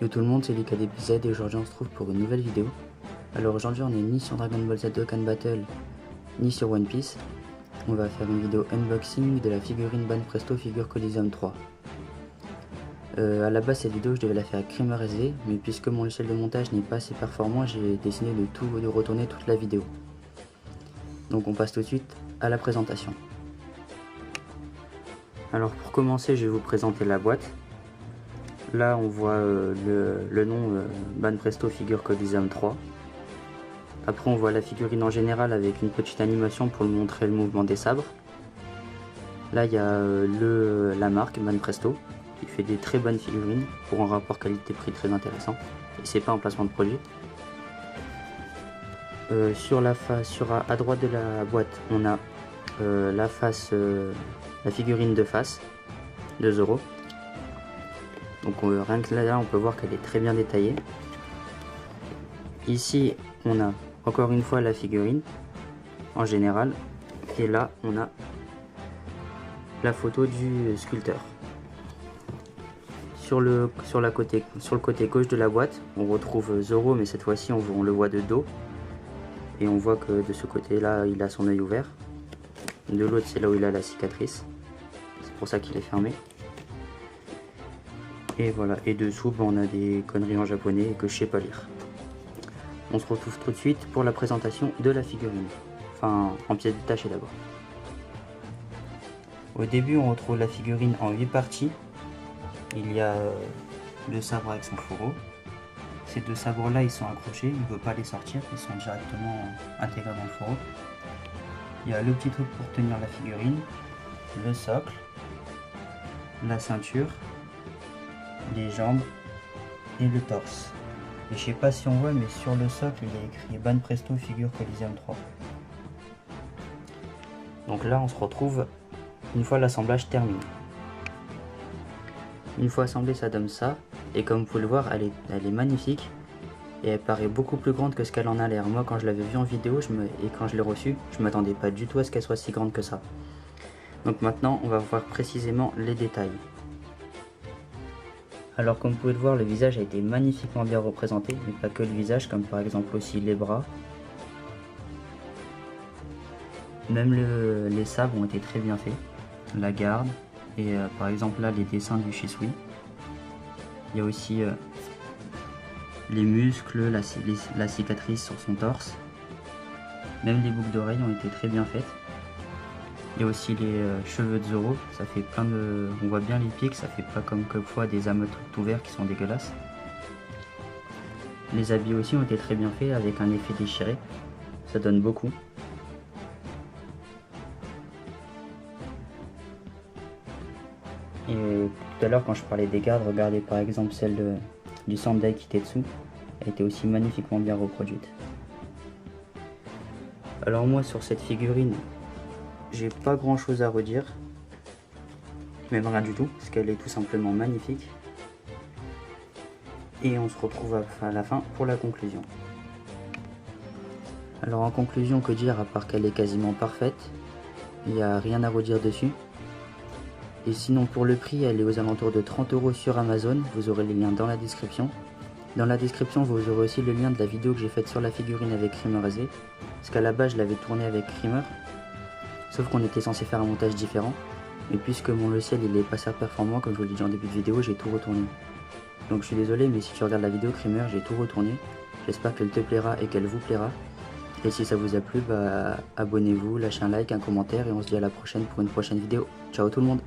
Yo tout le monde, c'est Lucas DBZ et aujourd'hui on se trouve pour une nouvelle vidéo. Alors aujourd'hui on est ni sur Dragon Ball Z Dokkan Battle ni sur One Piece. On va faire une vidéo unboxing de la figurine Banpresto Figure Coliseum 3. À la base cette vidéo je devais la faire avec Creamer SV, mais puisque mon logiciel de montage n'est pas assez performant, j'ai décidé de retourner toute la vidéo. Donc on passe tout de suite à la présentation. Alors pour commencer je vais vous présenter la boîte. Là on voit le nom Banpresto Figure Coliseum 3. Après on voit la figurine en général avec une petite animation pour montrer le mouvement des sabres. Là il y a la marque Banpresto qui fait des très bonnes figurines pour un rapport qualité-prix très intéressant. Et c'est pas un placement de produit. À droite de la boîte on a la figurine de face de Zoro. Donc rien que là on peut voir qu'elle est très bien détaillée. Ici on a encore une fois la figurine en général. Et là on a la photo du sculpteur. Sur le côté gauche de la boîte on retrouve Zoro, mais cette fois-ci on le voit de dos. Et on voit que de ce côté là il a son œil ouvert. De l'autre c'est là où il a la cicatrice. C'est pour ça qu'il est fermé. Et voilà, et dessous on a des conneries en japonais que je sais pas lire. On se retrouve tout de suite pour la présentation de la figurine. Enfin, en pièces détachées d'abord. Au début on retrouve la figurine en 8 parties. Il y a le sabre avec son fourreau. Ces deux sabres là ils sont accrochés, on ne peut pas les sortir, ils sont directement intégrés dans le fourreau. Il y a le petit truc pour tenir la figurine, le socle, la ceinture, les jambes et le torse. Et je sais pas si on voit, mais sur le socle il est écrit Banpresto Figure Coliseum 3. Donc là on se retrouve une fois l'assemblage terminé. Une fois assemblée ça donne ça, et comme vous pouvez le voir elle est magnifique et elle paraît beaucoup plus grande que ce qu'elle en a l'air. Moi quand je l'avais vue en vidéo et quand je l'ai reçue, je m'attendais pas du tout à ce qu'elle soit si grande que ça. Donc maintenant on va voir précisément les détails. Alors comme vous pouvez le voir, le visage a été magnifiquement bien représenté, mais pas que le visage, comme par exemple aussi les bras. Même les sabres ont été très bien faits, la garde, et par exemple là les dessins du Shisui. Il y a aussi les muscles, la cicatrice sur son torse. Même les boucles d'oreilles ont été très bien faites. Il y a aussi les cheveux de Zoro, ça fait plein de... On voit bien les pieds, que ça fait pas comme quelquefois des amotes tout verts qui sont dégueulasses. Les habits aussi ont été très bien faits avec un effet déchiré, ça donne beaucoup. Et tout à l'heure quand je parlais des gardes, regardez par exemple celle du Sandai Kitetsu, elle était aussi magnifiquement bien reproduite. Alors moi sur cette figurine, j'ai pas grand chose à redire, même rien du tout, parce qu'elle est tout simplement magnifique. Et on se retrouve à la fin pour la conclusion. Alors en conclusion, que dire à part qu'elle est quasiment parfaite, il n'y a rien à redire dessus. Et sinon pour le prix, elle est aux alentours de 30 € sur Amazon, vous aurez les liens dans la description. Dans la description vous aurez aussi le lien de la vidéo que j'ai faite sur la figurine avec Creamer SV, parce qu'à la base je l'avais tournée avec Creamer. Sauf qu'on était censé faire un montage différent, mais puisque mon logiciel il est pas assez performant, comme je vous l'ai dit en début de vidéo, j'ai tout retourné. Donc je suis désolé, mais si tu regardes la vidéo Creamer, j'ai tout retourné. J'espère qu'elle te plaira et qu'elle vous plaira. Et si ça vous a plu, abonnez-vous, lâchez un like, un commentaire et on se dit à la prochaine pour une prochaine vidéo. Ciao tout le monde!